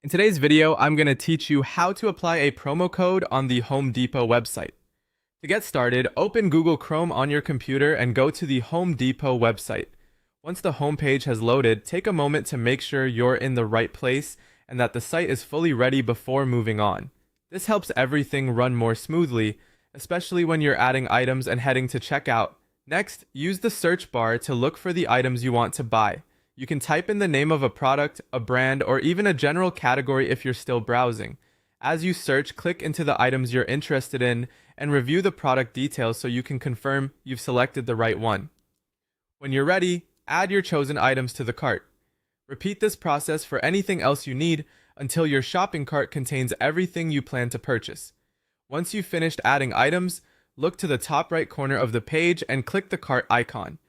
In today's video, I'm going to teach you how to apply a promo code on the Home Depot website. To get started, open Google Chrome on your computer and go to the Home Depot website. Once the home page has loaded, take a moment to make sure you're in the right place and that the site is fully ready before moving on. This helps everything run more smoothly, especially when you're adding items and heading to checkout. Next, use the search bar to look for the items you want to buy. You can type in the name of a product, a brand, or even a general category if you're still browsing. As you search, click into the items you're interested in and review the product details so you can confirm you've selected the right one. When you're ready, add your chosen items to the cart. Repeat this process for anything else you need until your shopping cart contains everything you plan to purchase. Once you've finished adding items, look to the top right corner of the page and click the cart icon.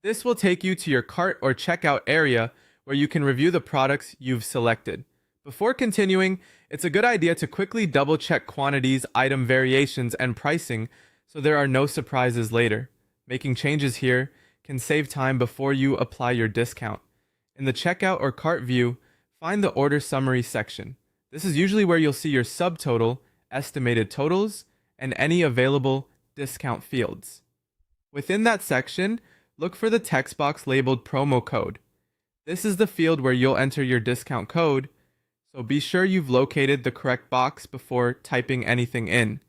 This will take you to your cart or checkout area where you can review the products you've selected. Before continuing, it's a good idea to quickly double-check quantities, item variations, and pricing so there are no surprises later. Making changes here can save time before you apply your discount. In the checkout or cart view, find the order summary section. This is usually where you'll see your subtotal, estimated totals, and any available discount fields. Within that section, look for the text box labeled promo code. This is the field where you'll enter your discount code, so be sure you've located the correct box before typing anything in.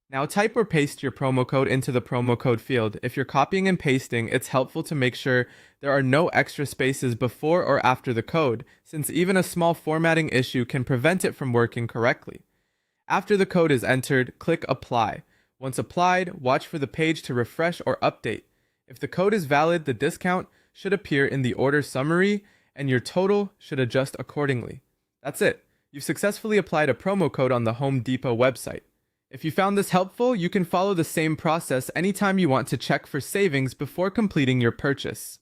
Now type or paste your promo code into the promo code field. If you're copying and pasting, it's helpful to make sure there are no extra spaces before or after the code, since even a small formatting issue can prevent it from working correctly. After the code is entered, click Apply. Once applied, watch for the page to refresh or update. If the code is valid, the discount should appear in the order summary and your total should adjust accordingly. That's it. You've successfully applied a promo code on the Home Depot website. If you found this helpful, you can follow the same process anytime you want to check for savings before completing your purchase.